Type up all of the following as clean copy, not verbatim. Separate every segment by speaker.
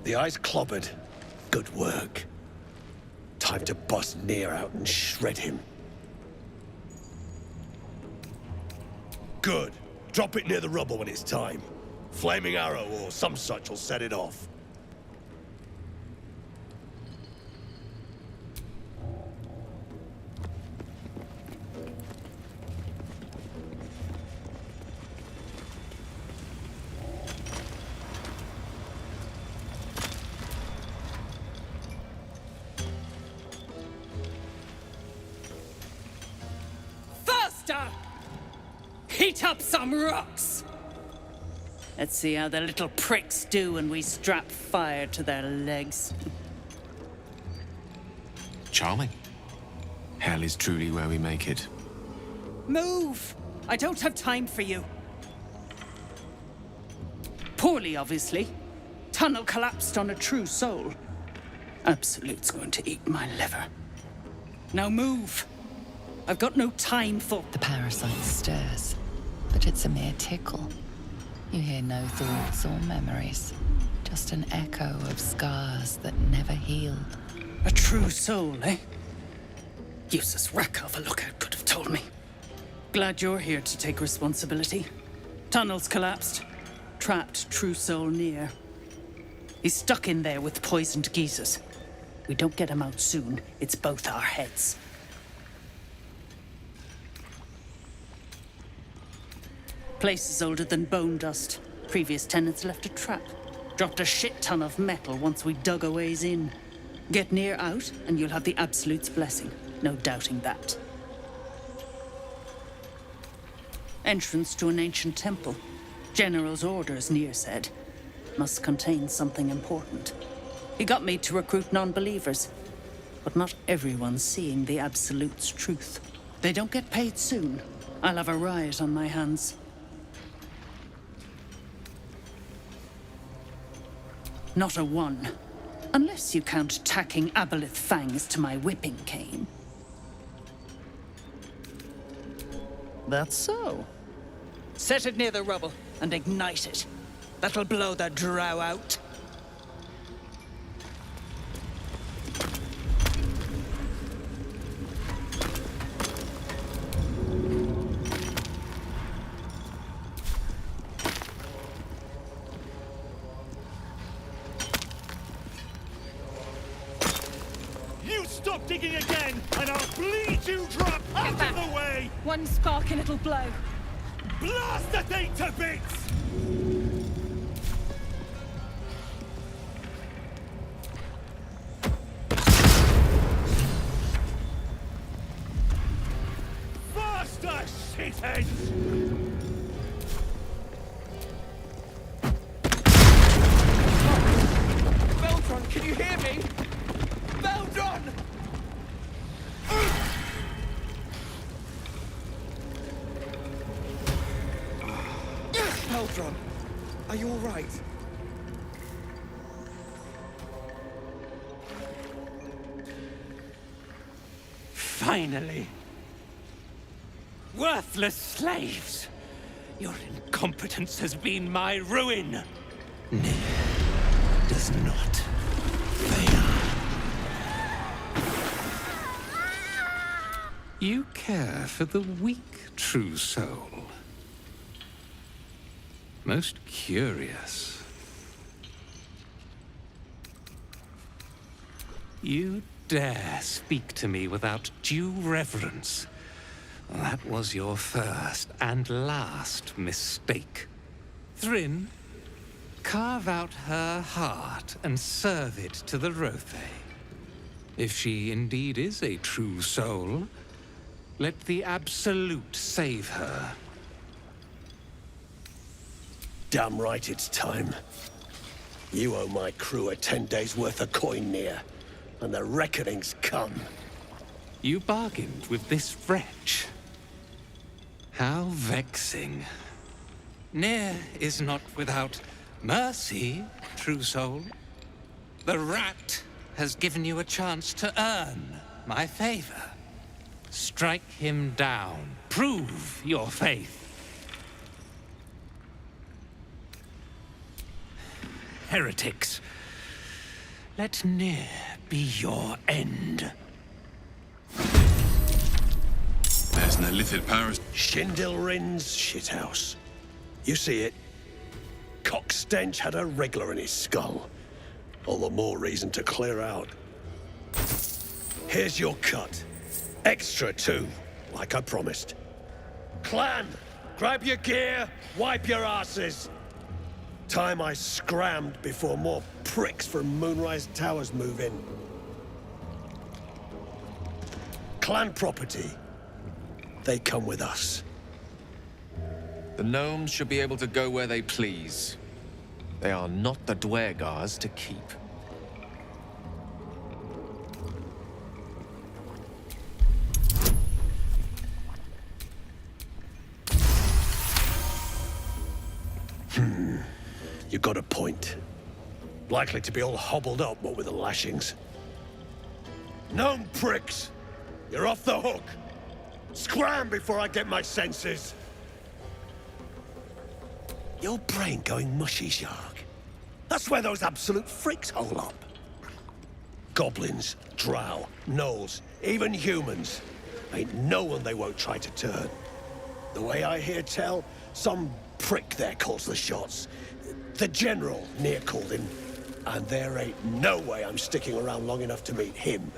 Speaker 1: The eye's clobbered. Good work. Time to bust Near out and shred him. Good. Drop it near the rubble when it's time. Flaming arrow or some such will set it off.
Speaker 2: Heat up some rocks! Let's see how the little pricks do when we strap fire to their legs.
Speaker 3: Charming. Hell is truly where we make it.
Speaker 2: Move! I don't have time for you. Poorly, obviously. Tunnel collapsed on a true soul. Absolute's going to eat my liver. Now move! I've got no time for...
Speaker 4: The parasite stirs, but it's a mere tickle. You hear no thoughts or memories, just an echo of scars that never healed.
Speaker 2: A true soul, eh? Useless wreck of a lookout could have told me. Glad you're here to take responsibility. Tunnel's collapsed. Trapped true soul Near. He's stuck in there with poisoned geezers. We don't get him out soon, it's both our heads. Place is older than bone dust. Previous tenants left a trap. Dropped a shit ton of metal once we dug a ways in. Get Near out, and you'll have the Absolute's blessing. No doubting that. Entrance to an ancient temple. General's orders, Near said. Must contain something important. He got me to recruit non-believers. But not everyone's seeing the Absolute's truth. They don't get paid soon. I'll have a riot on my hands. Not a one. Unless you count tacking aboleth fangs to my whipping cane. That's so. Set it near the rubble and ignite it. That'll blow the drow out.
Speaker 5: Stop digging again, and I'll bleed you drop out of the way!
Speaker 2: One spark and it'll blow.
Speaker 5: Blast the thing to bits! Faster, shitheads!
Speaker 6: Baldur, can you hear me? Baldur! Baldur, are you all right?
Speaker 5: Finally! Worthless slaves! Your incompetence has been my ruin!
Speaker 3: Near does not fail. You care for the weak, true soul. Most curious. You dare speak to me without due reverence. That was your first and last mistake. Thrin, carve out her heart and serve it to the Rothe. If she indeed is a true soul, let the Absolute save her.
Speaker 1: Damn right it's time. You owe my crew a 10 days' worth of coin Near, and the reckoning's come.
Speaker 3: You bargained with this wretch. How vexing. Near is not without mercy, true soul. The rat has given you a chance to earn my favor. Strike him down. Prove your faith.
Speaker 5: Heretics.
Speaker 3: Let near be your end.
Speaker 7: There's no lithic power.
Speaker 1: Shindilrin's shithouse. You see it? Cockstench had a wriggler in his skull. All the more reason to clear out. Here's your cut. Extra too, like I promised. Clan, grab your gear, wipe your asses. Time I scrammed before more pricks from Moonrise Towers move in. Clan property. They come with us.
Speaker 6: The gnomes should be able to go where they please. They are not the Dwergars to keep.
Speaker 1: You got a point. Likely to be all hobbled up, what with the lashings. Gnome pricks! You're off the hook! Scram before I get my senses! Your brain going mushy, Shark. That's where those absolute freaks hole up. Goblins, drow, gnolls, even humans. Ain't no one they won't try to turn. The way I hear tell, some prick there calls the shots. The general near called him. And there ain't no way I'm sticking around long enough to meet him.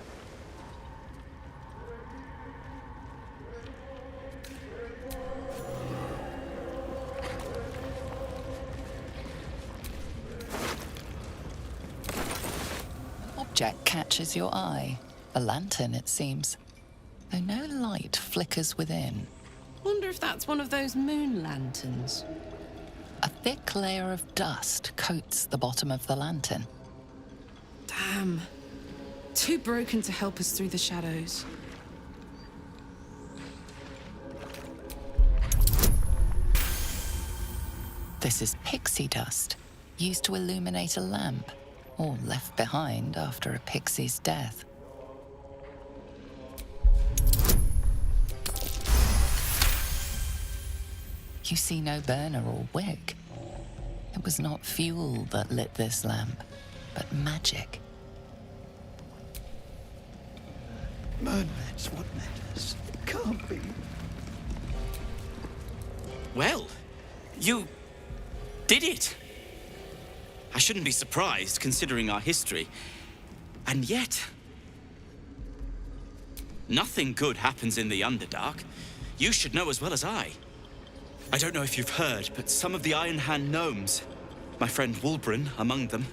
Speaker 4: Object catches your eye. A lantern, it seems. Though no light flickers within.
Speaker 8: Wonder if that's one of those moon lanterns.
Speaker 4: A thick layer of dust coats the bottom of the lantern.
Speaker 8: Damn. Too broken to help us through the shadows.
Speaker 4: This is pixie dust, used to illuminate a lamp, or left behind after a pixie's death. You see no burner or wick. It was not fuel that lit this lamp, but magic.
Speaker 9: That's what matters. It can't be.
Speaker 10: Well, you did it. I shouldn't be surprised, considering our history. And yet, nothing good happens in the Underdark. You should know as well as I. I don't know if you've heard, but some of the Iron Hand gnomes, my friend Wulbren among them,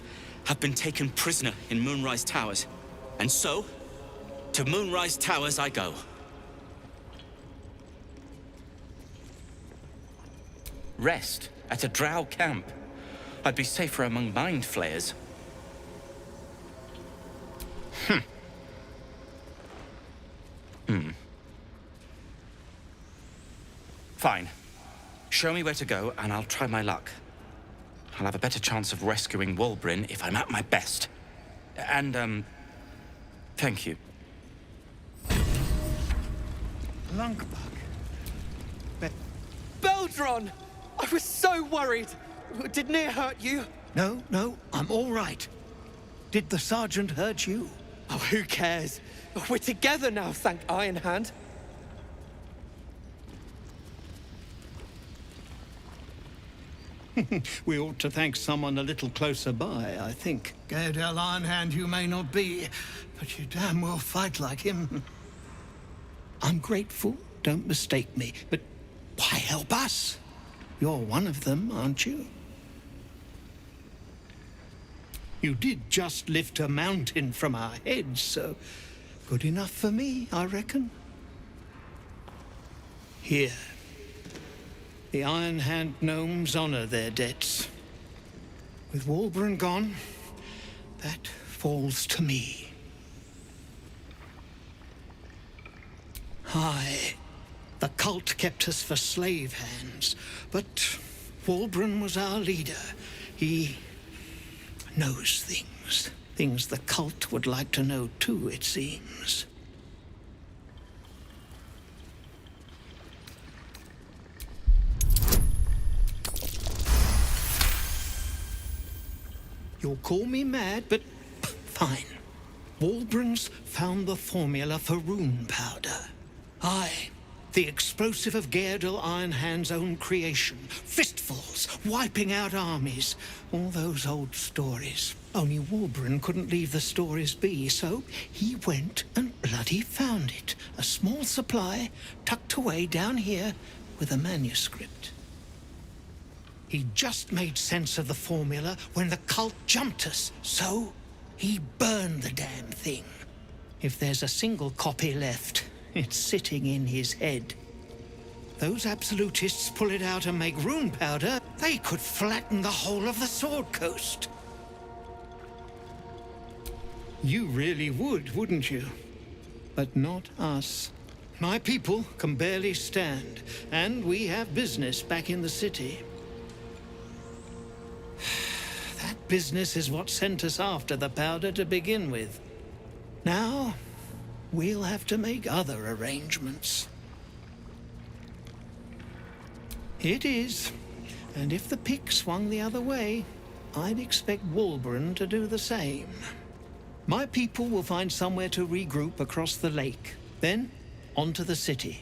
Speaker 10: have been taken prisoner in Moonrise Towers. And so, to Moonrise Towers I go. Rest at a drow camp. I'd be safer among mind flayers. Fine. Show me where to go, and I'll try my luck. I'll have a better chance of rescuing Wulbren if I'm at my best. And, thank you.
Speaker 9: Lunkbug.
Speaker 6: Beldron! I was so worried! Did Near hurt you?
Speaker 9: No, I'm all right. Did the sergeant hurt you?
Speaker 6: Oh, who cares? We're together now, thank Iron Hand.
Speaker 9: We ought to thank someone a little closer by, I think. Gaedel Ironhand you may not be, but you damn well fight like him. I'm grateful, don't mistake me, but why help us? You're one of them, aren't you? You did just lift a mountain from our heads, so good enough for me, I reckon. Here. The Iron Hand gnomes honor their debts. With Wulbren gone, that falls to me. Aye, the cult kept us for slave hands, but Wulbren was our leader. He knows things. Things the cult would like to know too, it seems. You'll call me mad, but Fine. Walbrun's found the formula for rune powder. Aye, the explosive of Gaedel Ironhand's own creation. Fistfuls, wiping out armies. All those old stories. Only Walbrun couldn't leave the stories be, so he went and bloody found it. A small supply, tucked away down here with a manuscript. He just made sense of the formula when the cult jumped us, so he burned the damn thing. If there's a single copy left, it's sitting in his head. Those absolutists pull it out and make rune powder, they could flatten the whole of the Sword Coast. You really would, wouldn't you? But not us. My people can barely stand, and we have business back in the city. That business is what sent us after the powder to begin with. Now, we'll have to make other arrangements. It is. And if the pick swung the other way, I'd expect Walbrun to do the same. My people will find somewhere to regroup across the lake. Then, on to the city.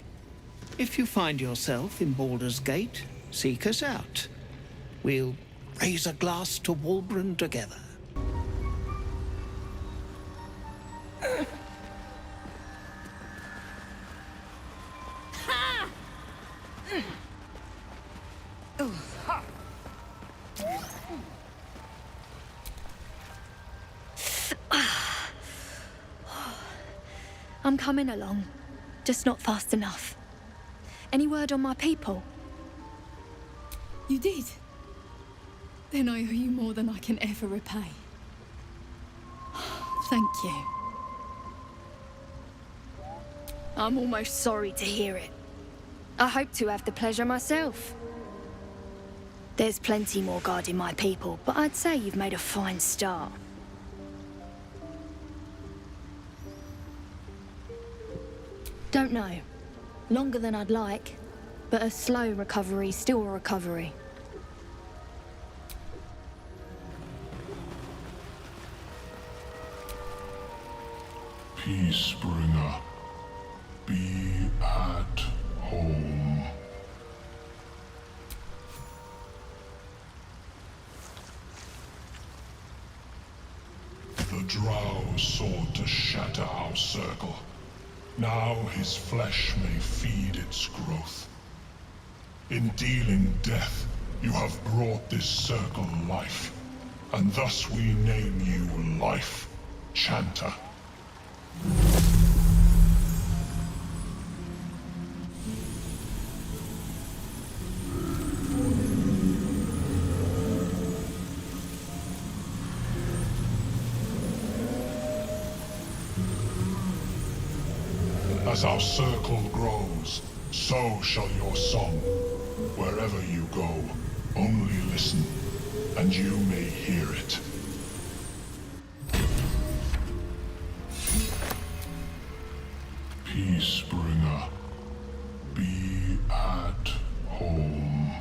Speaker 9: If you find yourself in Baldur's Gate, seek us out. We'll raise a glass to Walbrun together.
Speaker 11: I'm coming along, just not fast enough. Any word on my people?
Speaker 8: You did? Then I owe you more than I can ever repay. Thank you.
Speaker 11: I'm almost sorry to hear it. I hope to have the pleasure myself. There's plenty more guarding my people, but I'd say you've made a fine start. Don't know. Longer than I'd like, but a slow recovery's still a recovery.
Speaker 12: Peacebringer, be at home. The Drow sought to shatter our circle. Now his flesh may feed its growth. In dealing death, you have brought this circle life, and thus we name you Life Chanter. As our circle grows, so shall your song. Wherever you go, only listen, and you may hear it. Peacebringer, be at home.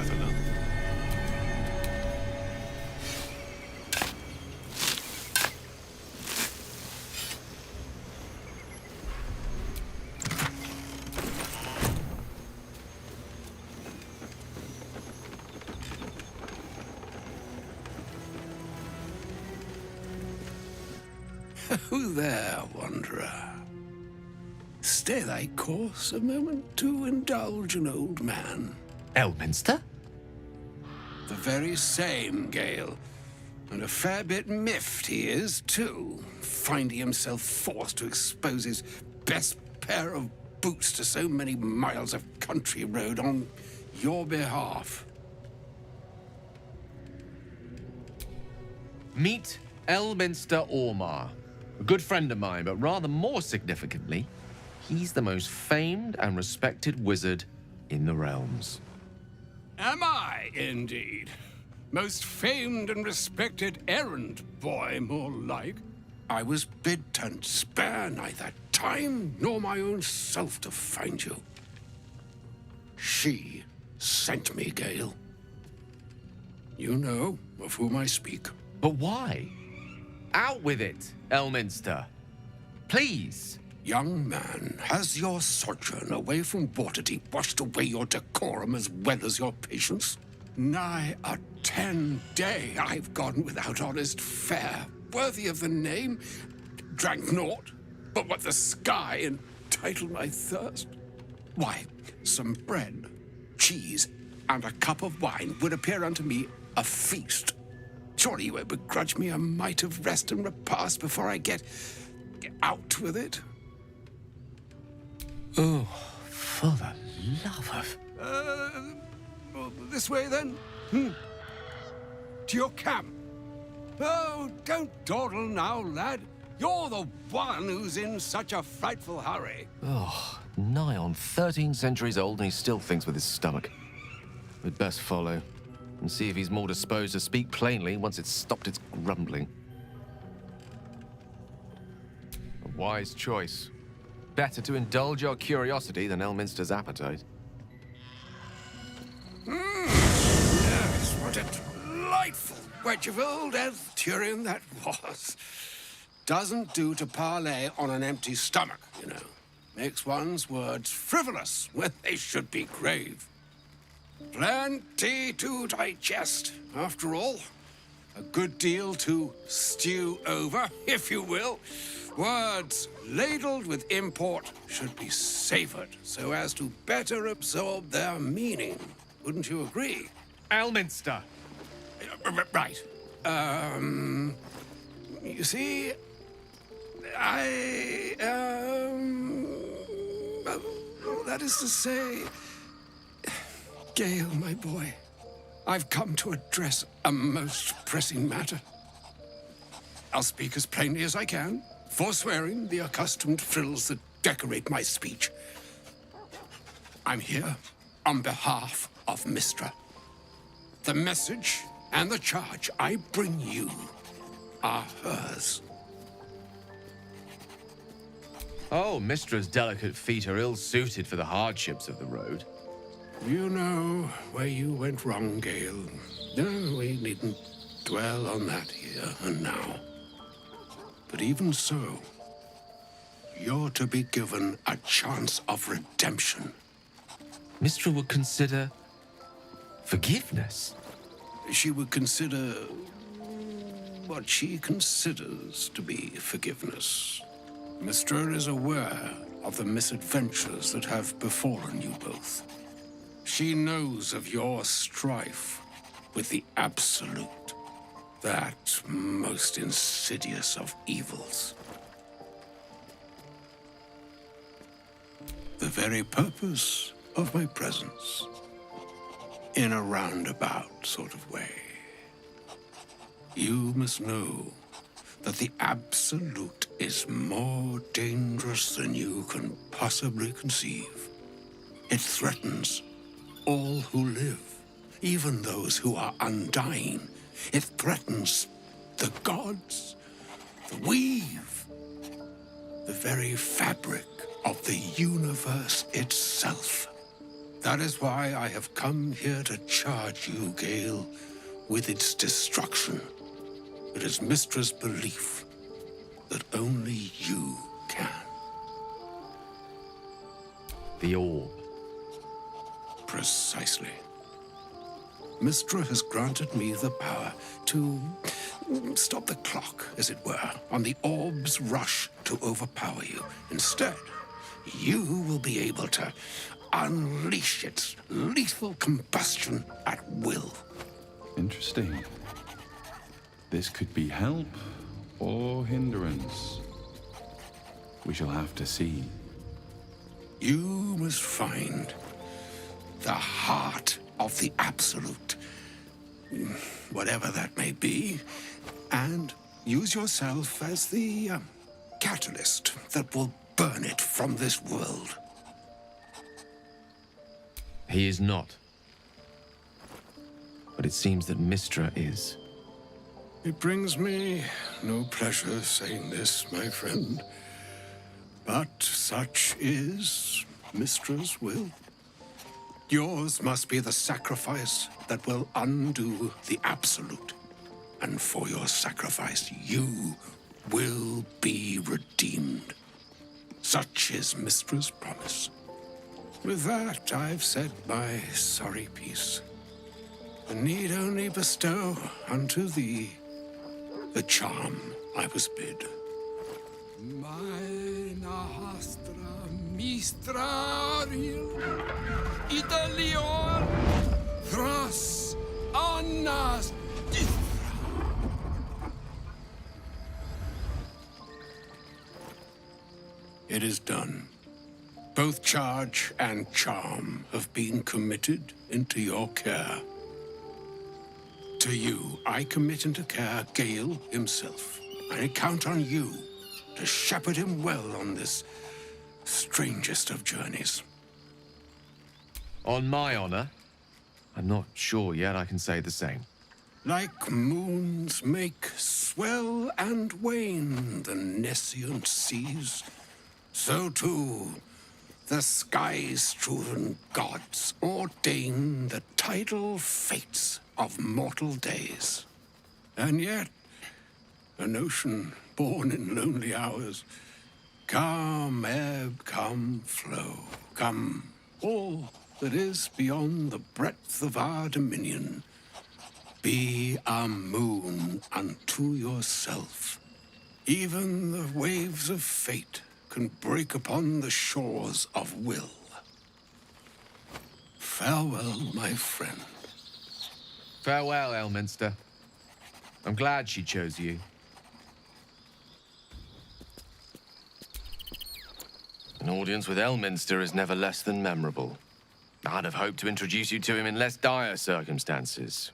Speaker 1: for them.
Speaker 13: Who there, wanderer? Stay thy course a moment to indulge an old man.
Speaker 6: Elminster?
Speaker 13: The very same, Gale. And a fair bit miffed he is, too, finding himself forced to expose his best pair of boots to so many miles of country road on your behalf.
Speaker 6: Meet Elminster Ormar. A good friend of mine, but rather more significantly, he's the most famed and respected wizard in the realms.
Speaker 13: Am I, indeed? Most famed and respected errand boy, more like. I was bid to spare neither time nor my own self to find you. She sent me, Gale. You know of whom I speak.
Speaker 6: But why? Out with it, Elminster. Please.
Speaker 13: Young man, has your sojourn away from Waterdeep washed away your decorum as well as your patience? Nigh a 10-day I've gone without honest fare, worthy of the name. Drank naught, but what the sky entitled my thirst. Why, some bread, cheese, and a cup of wine would appear unto me a feast. Surely you would begrudge me a mite of rest and repast before I get out with it?
Speaker 6: Oh, for the love of...
Speaker 13: This way, then? To your camp. Oh, don't dawdle now, lad. You're the one who's in such a frightful hurry.
Speaker 6: Oh, nigh on 13 centuries old and he still thinks with his stomach. We'd best follow and see if he's more disposed to speak plainly once it's stopped its grumbling. A wise choice. Better to indulge your curiosity than Elminster's appetite.
Speaker 13: Yes, what a delightful wedge of old Arthurian that was. Doesn't do to parley on an empty stomach, you know. Makes one's words frivolous when they should be grave. Plenty to digest, after all. A good deal to stew over, if you will. Words ladled with import should be savored so as to better absorb their meaning. Wouldn't you agree?
Speaker 6: Elminster!
Speaker 13: Right. You see, that is to say, Gale, my boy, I've come to address a most pressing matter. I'll speak as plainly as I can, forswearing the accustomed frills that decorate my speech. I'm here on behalf of Mystra. The message and the charge I bring you are hers.
Speaker 6: Oh, Mystra's delicate feet are ill-suited for the hardships of the road.
Speaker 13: You know where you went wrong, Gale. No, we needn't dwell on that here and now. But even so, you're to be given a chance of redemption.
Speaker 6: Mystra would consider forgiveness.
Speaker 13: She would consider what she considers to be forgiveness. Mystra is aware of the misadventures that have befallen you both. She knows of your strife with the Absolute, that most insidious of evils. The very purpose of my presence, in a roundabout sort of way. You must know that the Absolute is more dangerous than you can possibly conceive. It threatens all who live, even those who are undying. It threatens the gods, the weave, the very fabric of the universe itself. That is why I have come here to charge you, Gale, with its destruction. It is Mystra's belief that only you can.
Speaker 6: The orb.
Speaker 13: Precisely. Mystra has granted me the power to stop the clock, as it were, on the orb's rush to overpower you. Instead, you will be able to unleash its lethal combustion at will.
Speaker 14: Interesting. This could be help or hindrance. We shall have to see.
Speaker 13: You must find the heart of the Absolute, whatever that may be, and use yourself as the catalyst that will burn it from this world.
Speaker 6: He is not. But it seems that Mystra is.
Speaker 13: It brings me no pleasure saying this, my friend, but such is Mystra's will. Yours must be the sacrifice that will undo the Absolute. And for your sacrifice, you will be redeemed. Such is Mystra's promise. With that, I've said my sorry piece, and need only bestow unto thee the charm I was bid. Mina hastra mistraril Italior thras annas It is done. Both charge and charm have been committed into your care. To you, I commit into care Gale himself. I count on you to shepherd him well on this strangest of journeys.
Speaker 6: On my honor, I'm not sure yet I can say the same.
Speaker 13: Like moons make swell and wane the nescient seas, so too the sky-strewn gods ordain the tidal fates of mortal days. And yet, an ocean born in lonely hours, come ebb, come flow, come all that is beyond the breadth of our dominion. Be a moon unto yourself. Even the waves of fate can break upon the shores of will. Farewell, my friend.
Speaker 6: Farewell, Elminster. I'm glad she chose you. An audience with Elminster is never less than memorable. I'd have hoped to introduce you to him in less dire circumstances.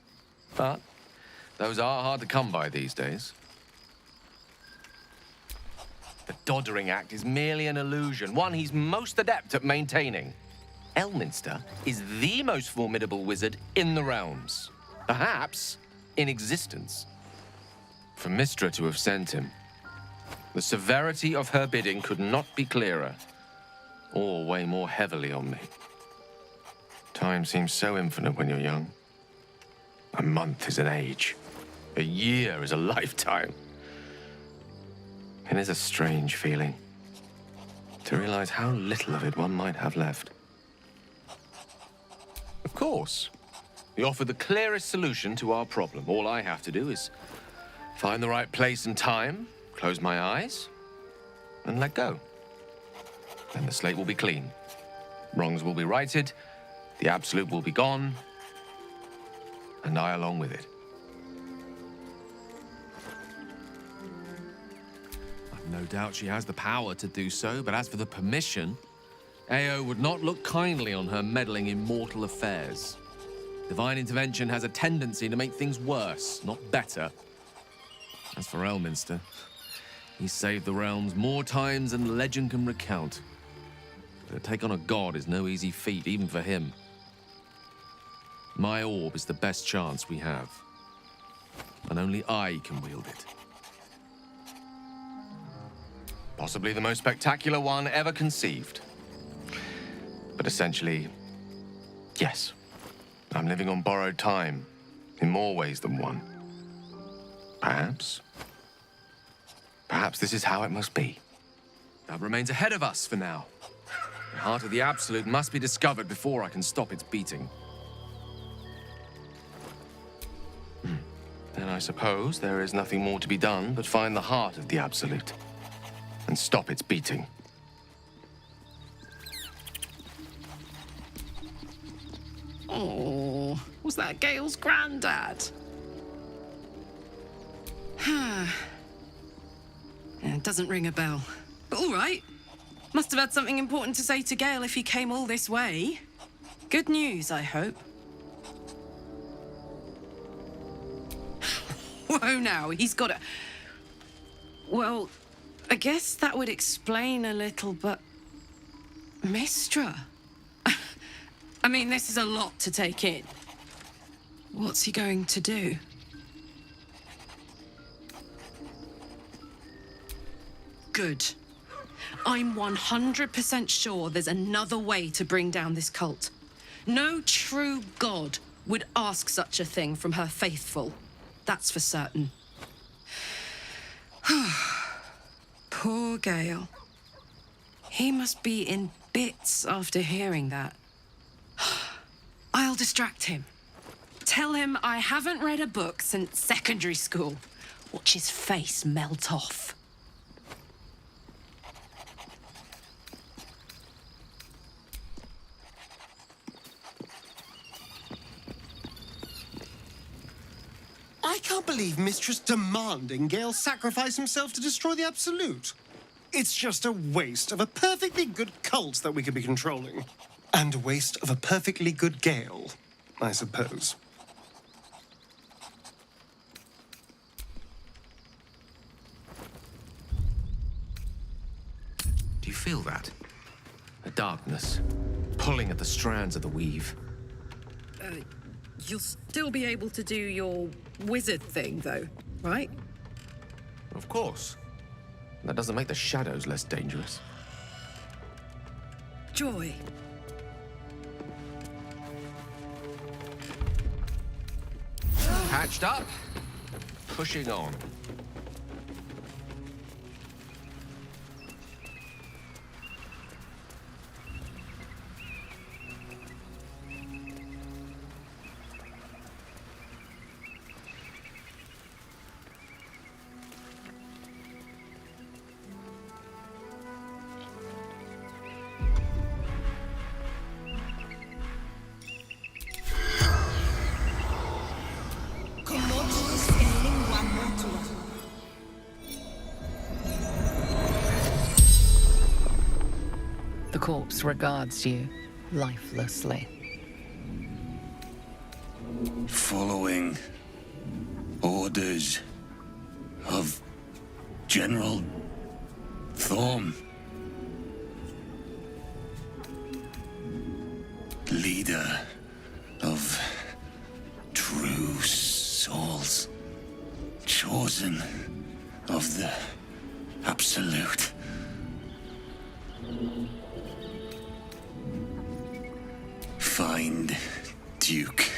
Speaker 6: But those are hard to come by these days. The Doddering Act is merely an illusion, one he's most adept at maintaining. Elminster is the most formidable wizard in the realms, perhaps in existence. For Mystra to have sent him, the severity of her bidding could not be clearer, or weigh more heavily on me. Time seems so infinite when you're young. A month is an age. A year is a lifetime. It is a strange feeling to realize how little of it one might have left. Of course, we offer the clearest solution to our problem. All I have to do is find the right place and time, close my eyes, and let go. Then the slate will be clean. Wrongs will be righted, the Absolute will be gone, and I along with it. I've no doubt she has the power to do so, but as for the permission, Ao would not look kindly on her meddling in mortal affairs. Divine intervention has a tendency to make things worse, not better. As for Elminster, he's saved the realms more times than legend can recount. But to take on a god is no easy feat, even for him. My orb is the best chance we have, and only I can wield it. Possibly the most spectacular one ever conceived. But essentially, Yes, I'm living on borrowed time, in more ways than one. Perhaps this is how it must be. That remains ahead of us for now. The heart of the Absolute must be discovered before I can stop its beating. Then I suppose there is nothing more to be done but find the heart of the Absolute and stop its beating.
Speaker 15: Oh, was that Gale's granddad? It doesn't ring a bell. But all right. Must have had something important to say to Gale if he came all this way. Good news, I hope. Whoa, now, he's got a... Well, I guess that would explain a little, but... Mistra? I mean, this is a lot to take in. What's he going to do? Good. I'm 100% sure there's another way to bring down this cult. No true god would ask such a thing from her faithful. That's for certain. Poor Gale. He must be in bits after hearing that. I'll distract him. Tell him I haven't read a book since secondary school. Watch his face melt off.
Speaker 16: I can't believe Mistress demanding Gale sacrifice himself to destroy the Absolute. It's just a waste of a perfectly good cult that we could be controlling. And a waste of a perfectly good Gale, I suppose.
Speaker 6: Do you feel that? A darkness, pulling at the strands of the weave.
Speaker 15: You'll still be able to do your wizard thing, though, right?
Speaker 6: Of course. That doesn't make the shadows less dangerous.
Speaker 15: Joy.
Speaker 6: Hatched up, pushing on.
Speaker 4: The corpse regards you lifelessly.
Speaker 9: Following orders of General Thorm, leader of true souls, chosen of the Absolute. Find Duke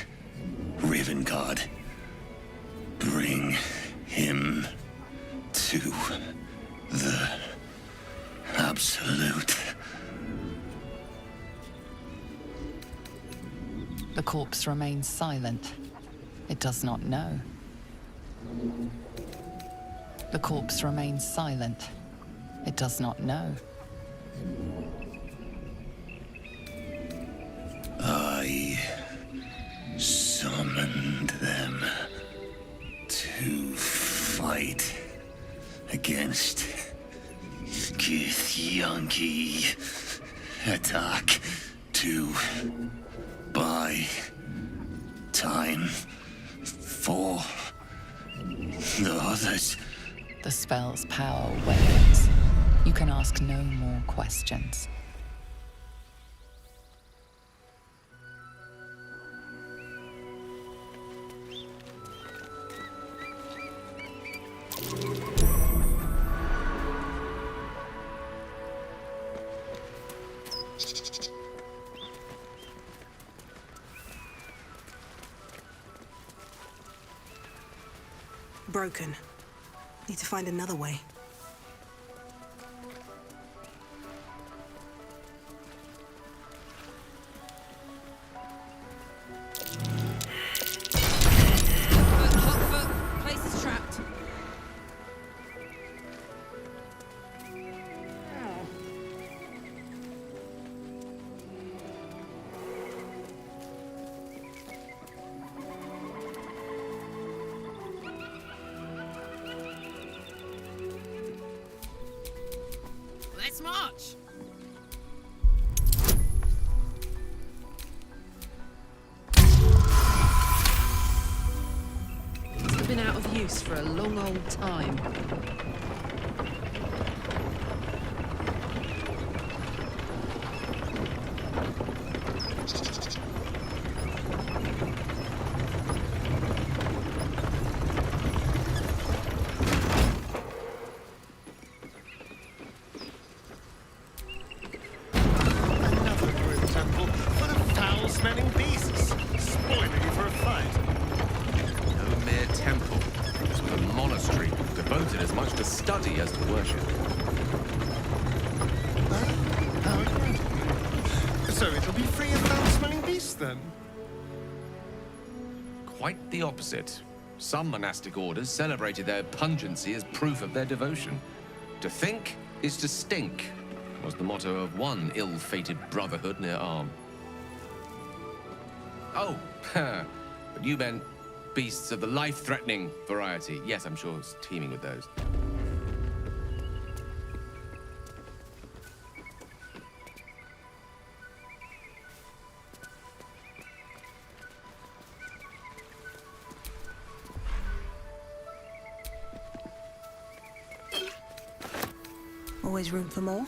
Speaker 9: Ravengard. Bring him to the Absolute.
Speaker 4: The corpse remains silent. It does not know. The corpse remains silent. It does not know.
Speaker 9: I summoned them to fight against Githyanki. Attack to buy time for the others.
Speaker 4: The spell's power wanes. You can ask no more questions.
Speaker 17: broken. Need to find another way.
Speaker 15: Hotfoot, place is trapped. Let's march! It's been out of use for a long old time.
Speaker 16: Another ruined temple full of foul-smelling beasts, spoiling you for a fight.
Speaker 6: No mere temple. This was a monastery, devoted as much to study as to worship.
Speaker 16: How agreeable. So it'll be free of foul-smelling beasts, then?
Speaker 6: Quite the opposite. Some monastic orders celebrated their pungency as proof of their devotion. To think is to stink, was the motto of one ill-fated brotherhood near Arm. Oh, but you meant beasts of the life-threatening variety. Yes, I'm sure it's teeming with those.
Speaker 17: Always room for more.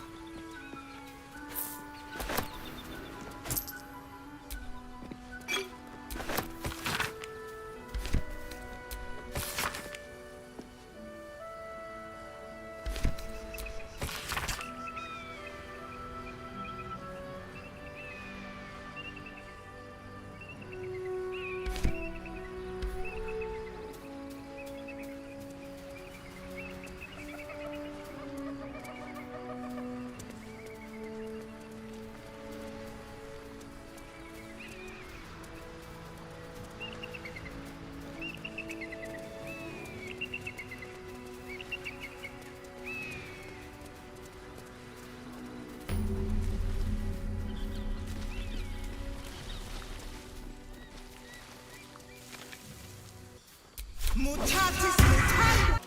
Speaker 18: Mutatis mutandis!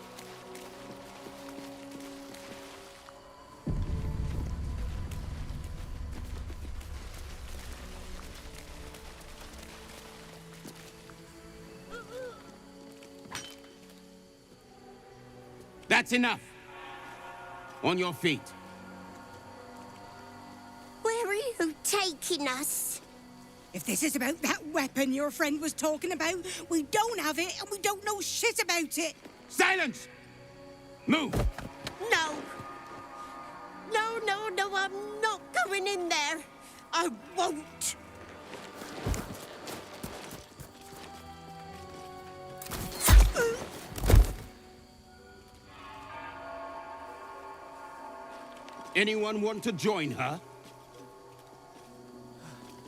Speaker 19: That's enough. On your feet.
Speaker 18: Where are you taking us?
Speaker 20: If this is about that weapon your friend was talking about, we don't have it and we don't know shit about it.
Speaker 19: Silence! Move!
Speaker 18: No. No, I'm not going in there. I won't.
Speaker 19: Anyone want to join her?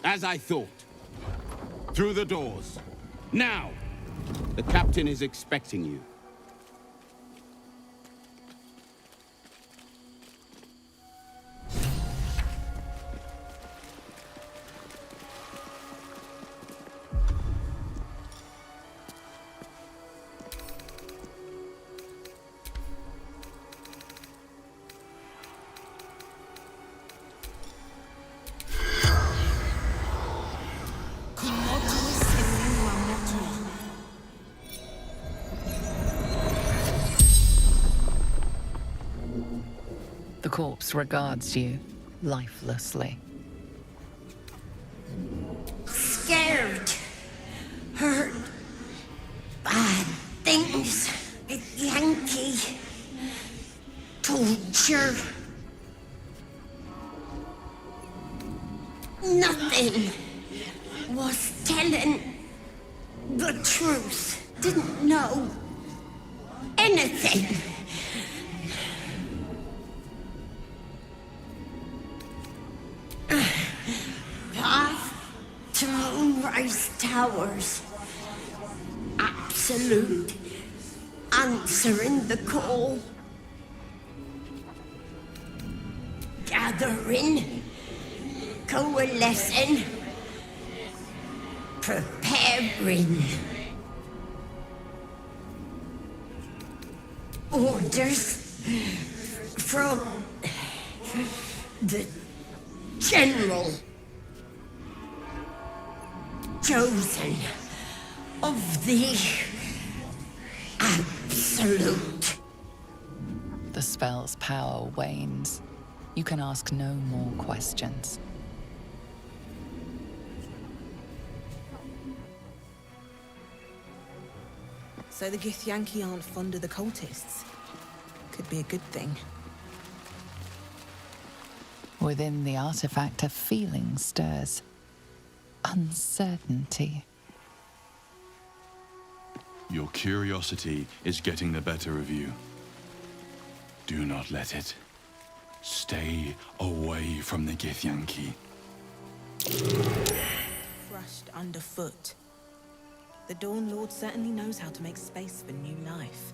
Speaker 19: As I thought. Through the doors. Now! The captain is expecting you.
Speaker 4: The corpse regards you lifelessly.
Speaker 18: Scared. Hurt. Bad things. Yankee. Torture. Nothing was telling the truth. Didn't know. anything. Path to Moonrise Towers. Absolute. Answering the call. Gathering. Coalescing. Preparing. Orders from the General. Chosen of the Absolute.
Speaker 4: The spell's power wanes. You can ask no more questions.
Speaker 17: So the Githyanki aren't fond of the cultists. Could be a good thing.
Speaker 4: Within the artifact, a feeling stirs. Uncertainty.
Speaker 14: Your curiosity is getting the better of you. Do not let it. Stay away from the Githyanki.
Speaker 17: Crushed underfoot. The Dawn Lord certainly knows how to make space for new life.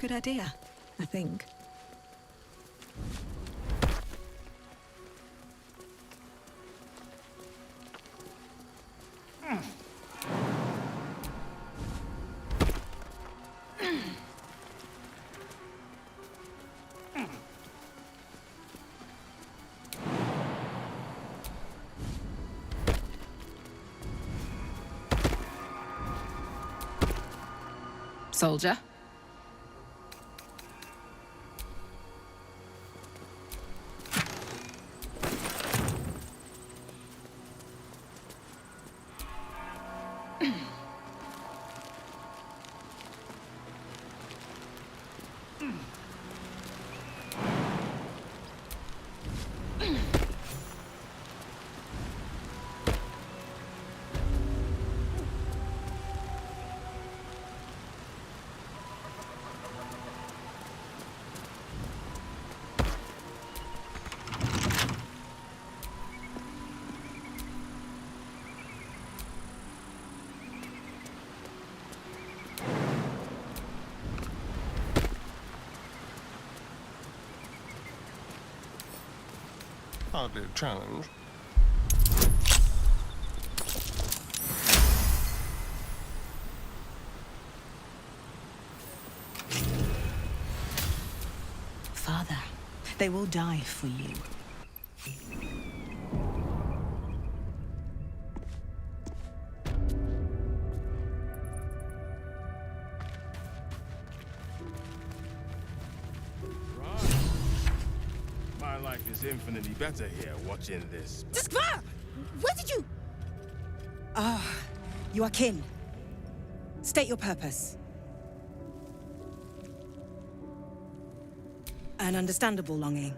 Speaker 17: Good idea, I think.
Speaker 15: Soldier.
Speaker 16: Hardly a challenge.
Speaker 17: Father, they will die for you.
Speaker 5: My life is infinitely better here watching this.
Speaker 20: Skvar! Where did you... Ah, you are kin. State your purpose. An understandable longing.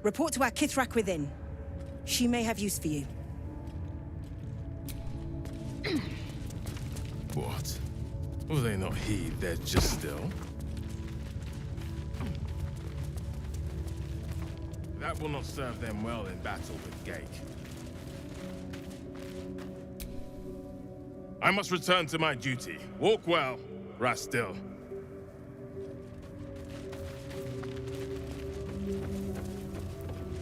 Speaker 20: Report to our Kithrak within. She may have use for you.
Speaker 5: What? Will they not heed their just still? That will not serve them well in battle with Gake. I must return to my duty. Walk well, Rastil.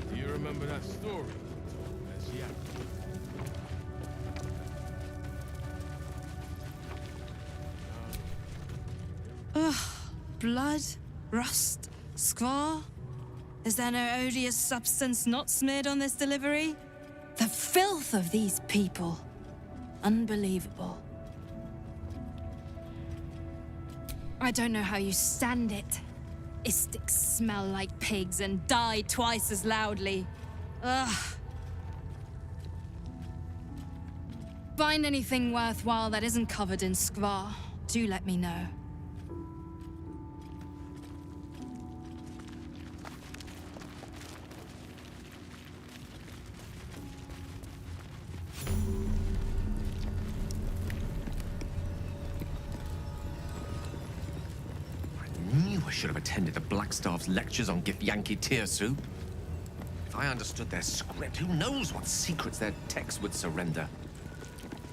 Speaker 5: Do you remember that story you told as yet?
Speaker 15: Ugh. Blood, rust, squar. Is there no odious substance not smeared on this delivery? The filth of these people. Unbelievable. I don't know how you stand it. Istics smell like pigs and die twice as loudly. Ugh.
Speaker 21: find anything worthwhile that isn't covered in skvar, do let me know.
Speaker 6: I should have attended the Blackstaff's lectures on Githyanki Tirsu. If I understood their script, who knows what secrets their texts would surrender.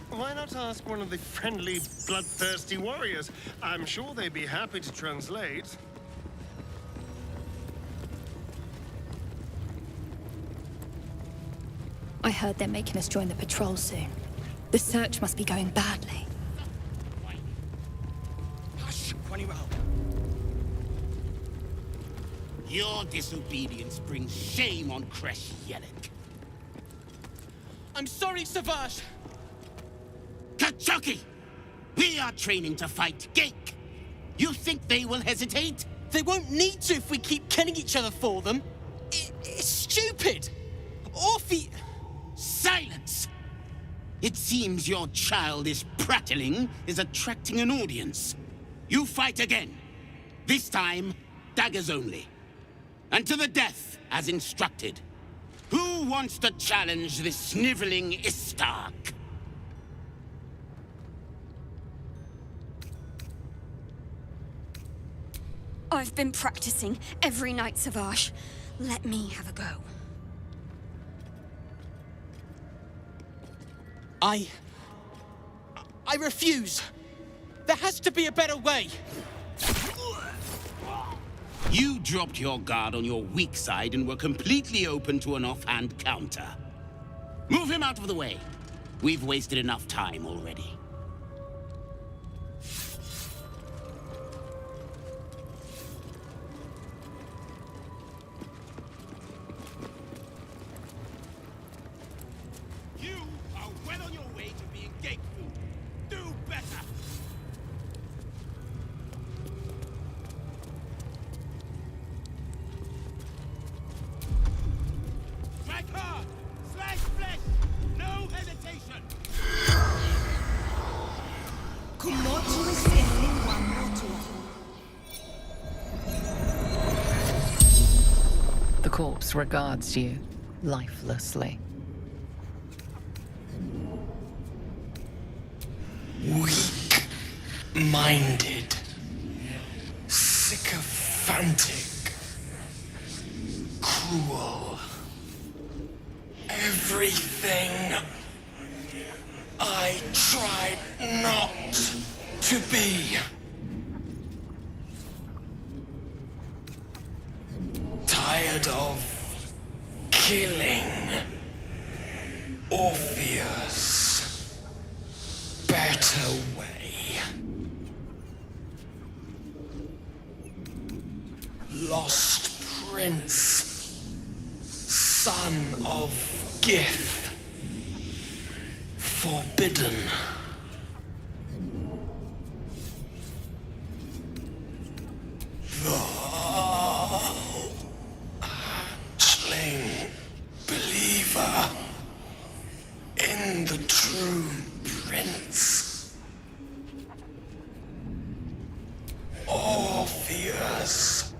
Speaker 16: Why not ask one of the friendly, bloodthirsty warriors? I'm sure they'd be happy to translate.
Speaker 11: I heard they're making us join the patrol soon. The search must be going badly.
Speaker 19: Hush, Quanirao. Your disobedience brings shame on Kresh Yelek.
Speaker 22: I'm sorry, Savage.
Speaker 19: Kachoki! We are training to fight Gake. You think they will hesitate?
Speaker 22: They won't need to if we keep killing each other for them. It's stupid. Orphe...
Speaker 19: Silence! It seems your childish prattling is attracting an audience. You fight again. This time, daggers only. And to the death, as instructed. Who wants to challenge this sniveling Istark?
Speaker 23: I've been practicing every night, Savage. Let me have a go.
Speaker 22: I refuse. There has to be a better way.
Speaker 19: You dropped your guard on your weak side and were completely open to an offhand counter. Move him out of the way. We've wasted enough time already.
Speaker 22: You are well on your way to being Gake food. Do better. Strike hard! Slash flesh! No hesitation!
Speaker 4: The corpse regards you lifelessly.
Speaker 1: Weak-minded, sycophantic, cruel. Everything I tried not to be. Tired of killing Orpheus. Better way. Lost prince, son of Gith, forbidden. Hatchling believer in the true prince. Orpheus.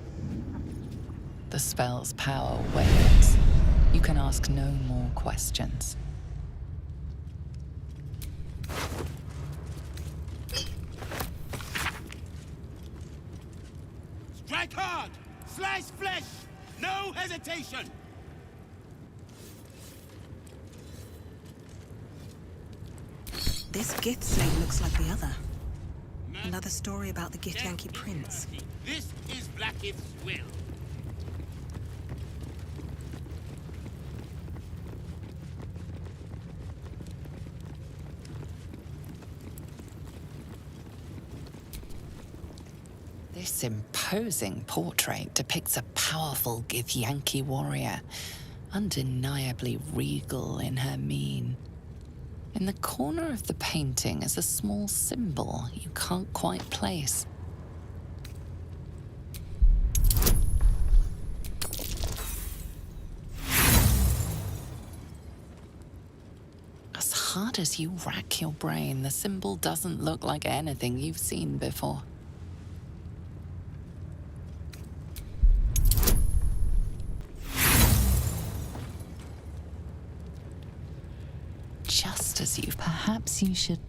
Speaker 4: The spell's power wanes. You can ask no more questions.
Speaker 19: Strike hard! Slash flesh! No hesitation!
Speaker 17: This Gith slate looks like the other. Another story about the Githyanki prince.
Speaker 19: This is Blackith's will.
Speaker 4: This imposing portrait depicts a powerful Githyanki warrior, undeniably regal in her mien. In the corner of the painting is a small symbol you can't quite place. As hard as you rack your brain, the symbol doesn't look like anything you've seen before. Just as you... Perhaps you should...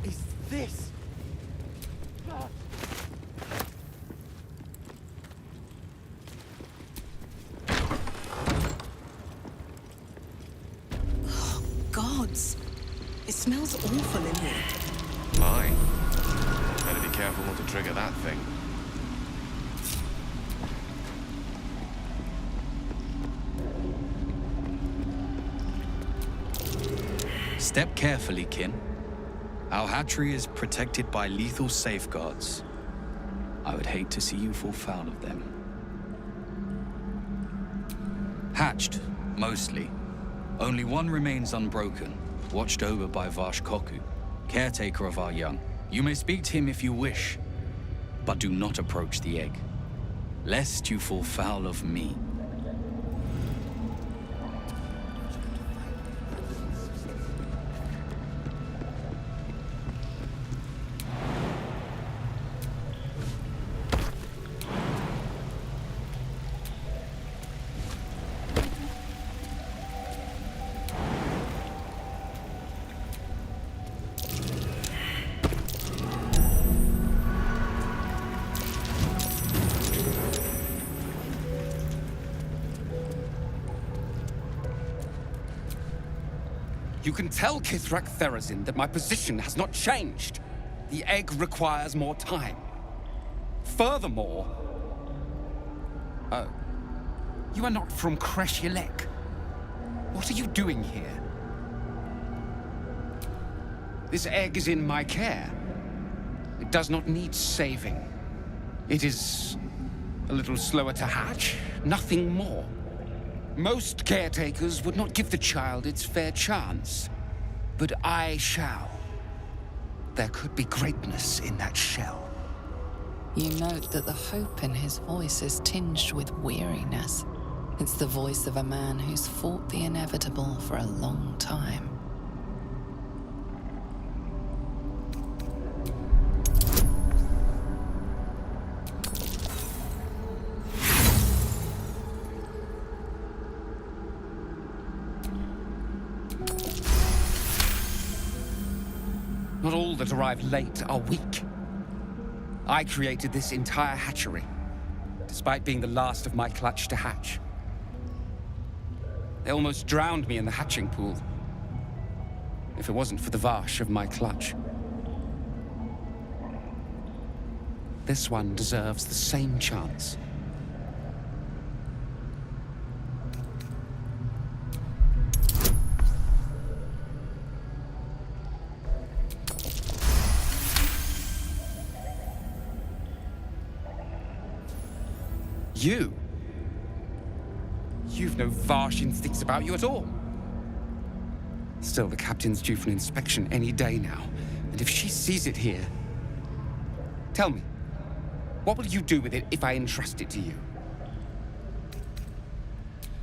Speaker 22: Is this?
Speaker 17: Oh, gods. It smells awful in here.
Speaker 6: Fine. Better be careful not to trigger that thing.
Speaker 2: Step carefully, kin. Our hatchery is protected by lethal safeguards. I would hate to see you fall foul of them. Hatched, mostly. Only one remains unbroken, watched over by Vashkoku, caretaker of our young. You may speak to him if you wish, but do not approach the egg, lest you fall foul of me.
Speaker 3: You can tell Kithrak Therazin that my position has not changed. The egg requires more time. Furthermore... Oh. You are not from Kreshilek. What are you doing here? This egg is in my care. It does not need saving. It is a little slower to hatch, nothing more. Most caretakers would not give the child its fair chance, but I shall. There could be greatness in that shell.
Speaker 4: You note that the hope in his voice is tinged with weariness. It's the voice of a man who's fought the inevitable for a long time.
Speaker 3: Not all that arrive late are weak. I created this entire hatchery, despite being the last of my clutch to hatch. They almost drowned me in the hatching pool, if it wasn't for the Vash of my clutch. This one deserves the same chance. You've no Vash instincts about you at all. Still, the captain's due for an inspection any day now. And if she sees it here... Tell me, what will you do with it if I entrust it to you?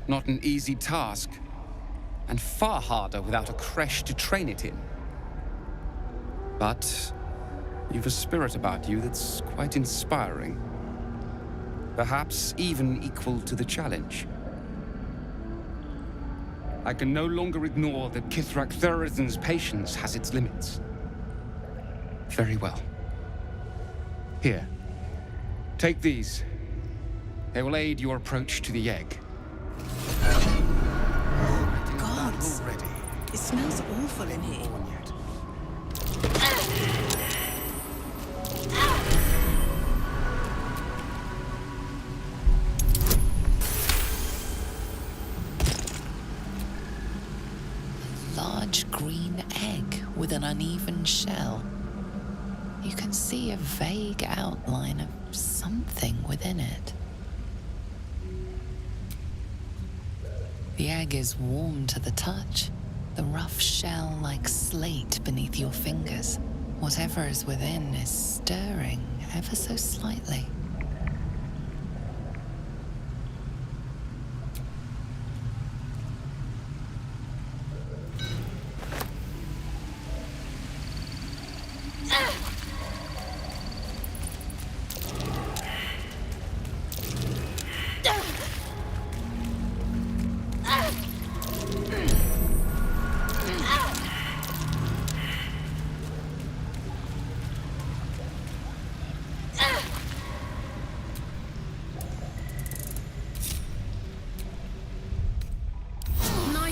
Speaker 3: Not an easy task, and far harder without a creche to train it in. But you've a spirit about you that's quite inspiring. Perhaps even equal to the challenge. I can no longer ignore that Kithrak Therazin's patience has its limits. Very well. Here. Take these. They will aid your approach to the egg.
Speaker 17: Gods. It smells awful in here.
Speaker 4: Large green egg with an uneven shell. You can see a vague outline of something within it. The egg is warm to the touch, the rough shell like slate beneath your fingers. Whatever is within is stirring ever so slightly.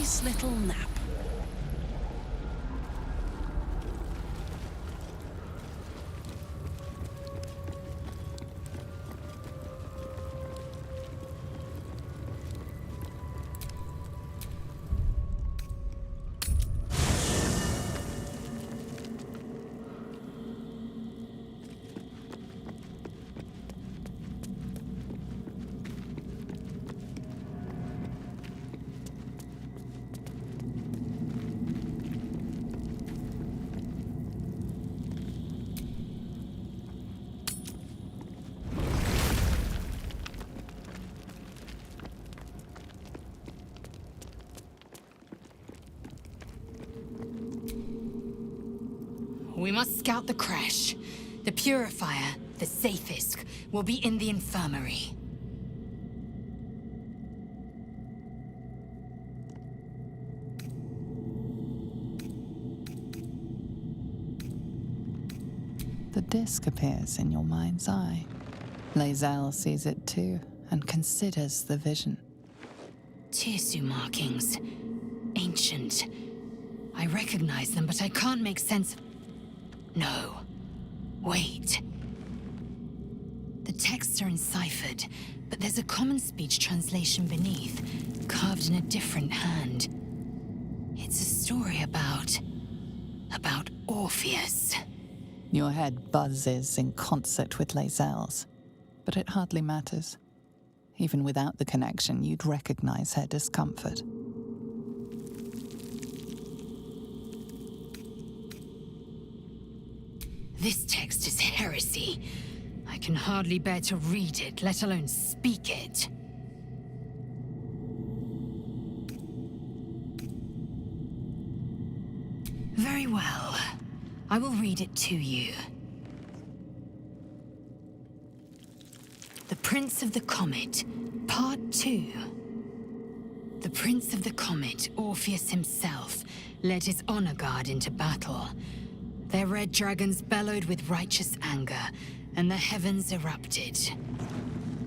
Speaker 4: nice little nap.
Speaker 7: We must scout the crash. The purifier, the safest, will be in the infirmary.
Speaker 4: The disc appears in your mind's eye. Lae'zel sees it too, and considers the vision.
Speaker 7: Tissue markings. Ancient. I recognize them, but I can't make sense of... No. Wait. The texts are enciphered, but there's a common speech translation beneath, carved in a different hand. It's a story about Orpheus.
Speaker 4: Your head buzzes in concert with Lae'zel's, but it hardly matters. Even without the connection, you'd recognize her discomfort.
Speaker 7: This text is heresy. I can hardly bear to read it, let alone speak it. Very well. I will read it to you. The Prince of the Comet, Part 2. The Prince of the Comet, Orpheus himself, led his honor guard into battle. Their red dragons bellowed with righteous anger, and the heavens erupted.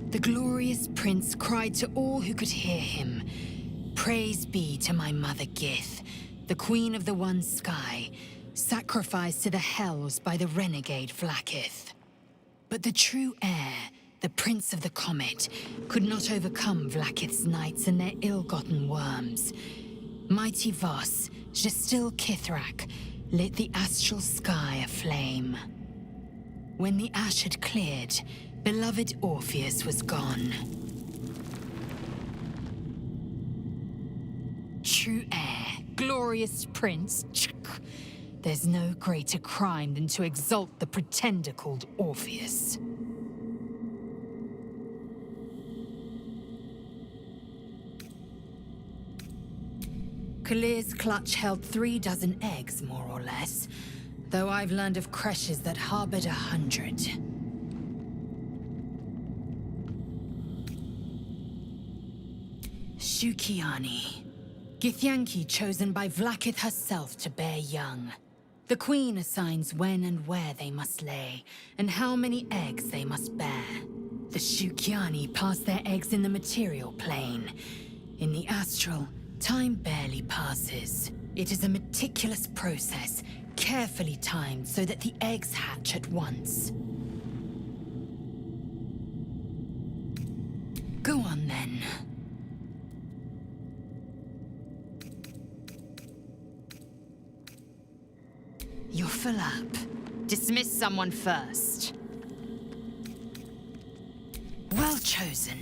Speaker 7: The glorious prince cried to all who could hear him, "Praise be to my mother Gith, the queen of the one sky, sacrificed to the hells by the renegade Vlaakith." But the true heir, the Prince of the Comet, could not overcome Vlaakith's knights and their ill-gotten worms. Mighty Voss, Gestil Kithrak, lit the astral sky aflame. When the ash had cleared, beloved Orpheus was gone. True heir, glorious prince, there's no greater crime than to exalt the pretender called Orpheus. Kalir's clutch held 36 eggs, more or less, though I've learned of creches that harbored 100. Shukiani. Githyanki chosen by Vlaakith herself to bear young. The Queen assigns when and where they must lay, and how many eggs they must bear. The Shukiani pass their eggs in the material plane. In the astral, time barely passes. It is a meticulous process, carefully timed so that the eggs hatch at once. Go on then. You're full up. Dismiss someone first. Well chosen.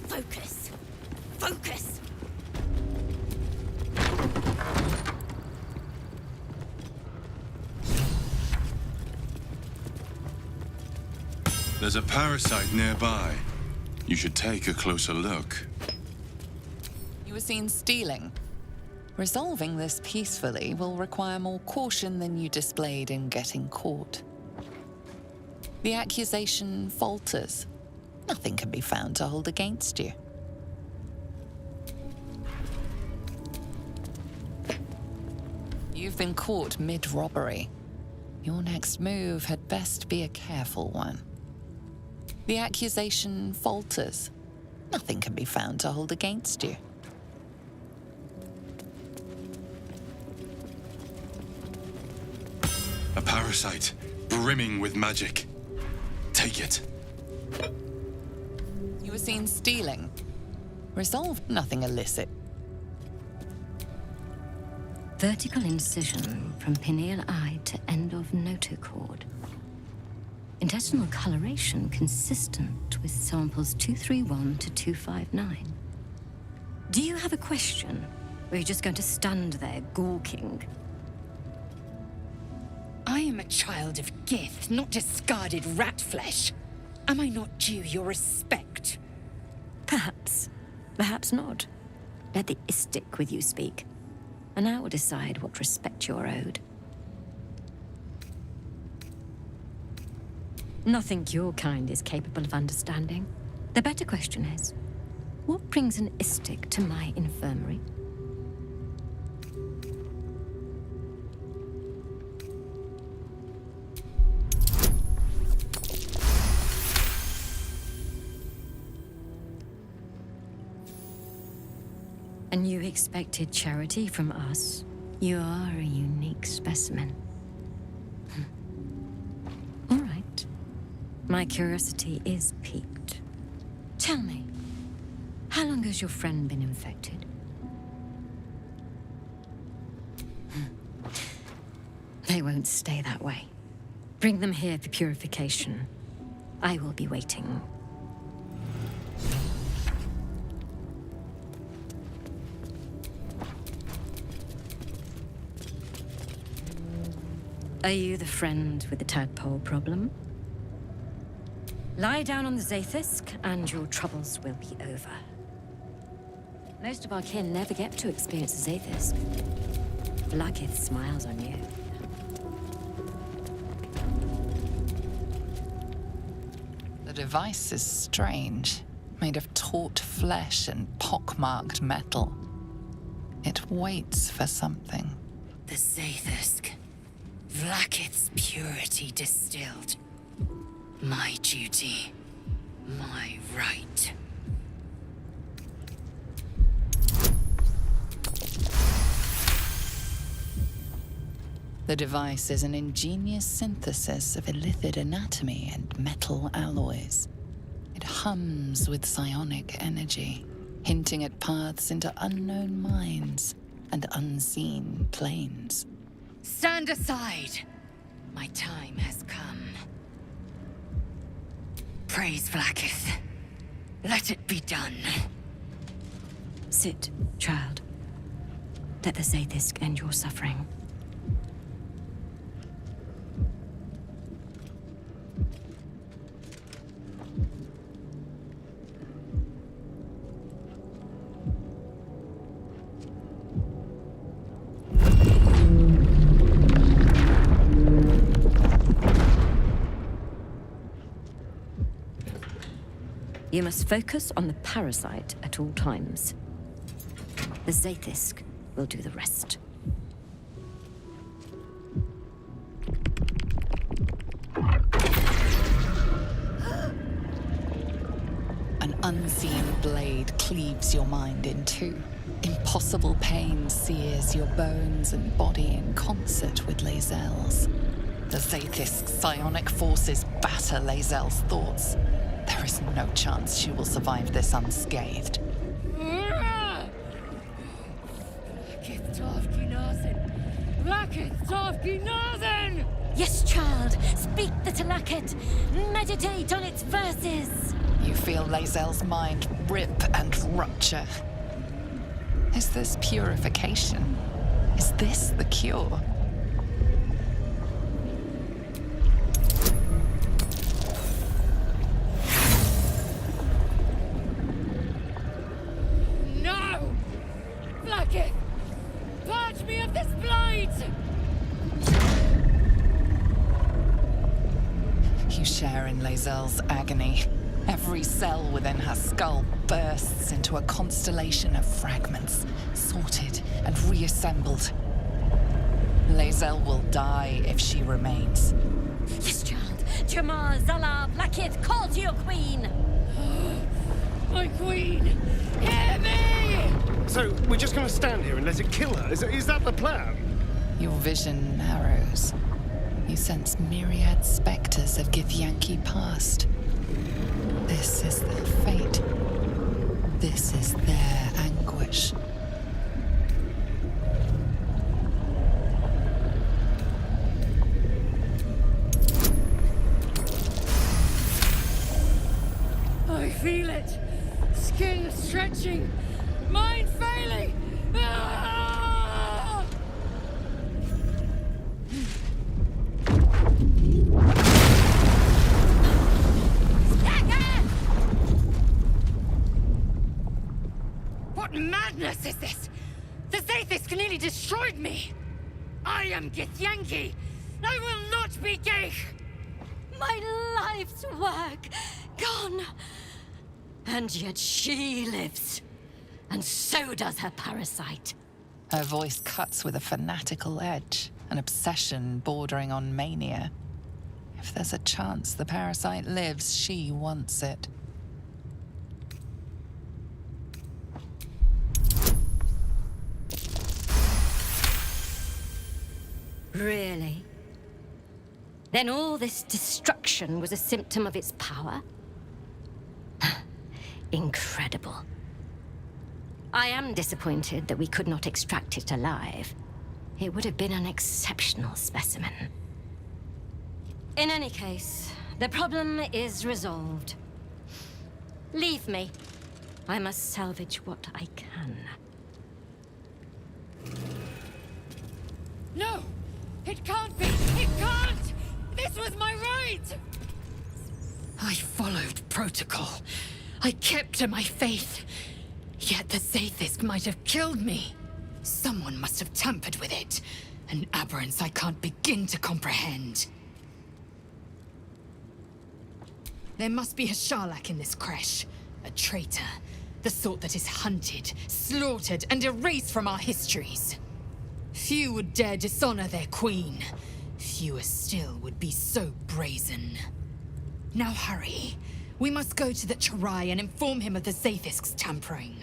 Speaker 18: Focus! Focus!
Speaker 14: There's a parasite nearby. You should take a closer look.
Speaker 4: You were seen stealing. Resolving this peacefully will require more caution than you displayed in getting caught. The accusation falters. Nothing can be found to hold against you. You've been caught mid-robbery. Your next move had best be a careful one. The accusation falters. Nothing can be found to hold against you.
Speaker 14: A parasite, brimming with magic. Take it.
Speaker 4: You were seen stealing. Resolve nothing illicit.
Speaker 8: Vertical incision from pineal eye to end of notochord. Intestinal coloration consistent with samples 231 to 259. Do you have a question? Or are you just going to stand there gawking?
Speaker 7: I am a child of Gith, not discarded rat flesh. Am I not due your respect?
Speaker 8: Perhaps. Perhaps not. Let the Istik with you speak, and I will decide what respect you're owed. Nothing your kind is capable of understanding. The better question is, what brings an Istik to my infirmary? And you expected charity from us? You are a unique specimen. All right. My curiosity is piqued. Tell me, how long has your friend been infected? They won't stay that way. Bring them here for purification. I will be waiting. Are you the friend with the tadpole problem? Lie down on the Zaithisk, and your troubles will be over. Most of our kin never get to experience the Zaithisk. Vlaakith smiles on you.
Speaker 4: The device is strange, made of taut flesh and pockmarked metal. It waits for something.
Speaker 7: The Zaithisk. Vlaakith's purity distilled. My duty. My right.
Speaker 4: The device is an ingenious synthesis of illithid anatomy and metal alloys. It hums with psionic energy, hinting at paths into unknown minds and unseen planes.
Speaker 7: Stand aside! My time has come. Praise Vlaakith. Let it be done.
Speaker 8: Sit, child. Let the Zaithisk end your suffering. You must focus on the parasite at all times. The Zaithisk will do the rest.
Speaker 4: An unseen blade cleaves your mind in two. Impossible pain sears your bones and body in concert with Lae'zel's. The Zaithisk's psionic forces batter Lae'zel's thoughts. There is no chance she will survive this unscathed.
Speaker 8: Yes, child. Speak the Talakit. Meditate on its verses.
Speaker 4: You feel Lae'zel's mind rip and rupture. Is this purification? Is this the cure?
Speaker 23: bleed!
Speaker 4: You share in Lae'zel's agony. Every cell within her skull bursts into a constellation of fragments, sorted and reassembled. Lae'zel will die if she remains.
Speaker 23: This child, Jamar Zala Blackith, call to your queen!
Speaker 22: My queen! Hear me!
Speaker 16: So, we're just gonna stand here and let it kill her? Is that the plan?
Speaker 4: Your vision narrows. You sense myriad specters of Githyanki past. This is their fate. This is their anguish.
Speaker 22: I feel it. Skin stretching. Mind failing. Ah! What madness is this? The Zaithisk nearly destroyed me. I am Githyanki. I will not be Geich.
Speaker 23: My life's work gone. And yet she lives. And so does her parasite.
Speaker 4: Her voice cuts with a fanatical edge, an obsession bordering on mania. If there's a chance the parasite lives, she wants it.
Speaker 23: Really? Then all this destruction was a symptom of its power? Incredible. I am disappointed that we could not extract it alive. It would have been an exceptional specimen. In any case, the problem is resolved. Leave me. I must salvage what I can.
Speaker 22: No! It can't be! It can't! This was my right! I followed protocol. I kept to my faith. Yet the Zaithisk might have killed me. Someone must have tampered with it. An aberrance I can't begin to comprehend. There must be a Sharlak in this creche. A traitor. The sort that is hunted, slaughtered, and erased from our histories. Few would dare dishonor their queen. Fewer still would be so brazen. Now hurry. We must go to the Chirai and inform him of the Zaithisk's tampering.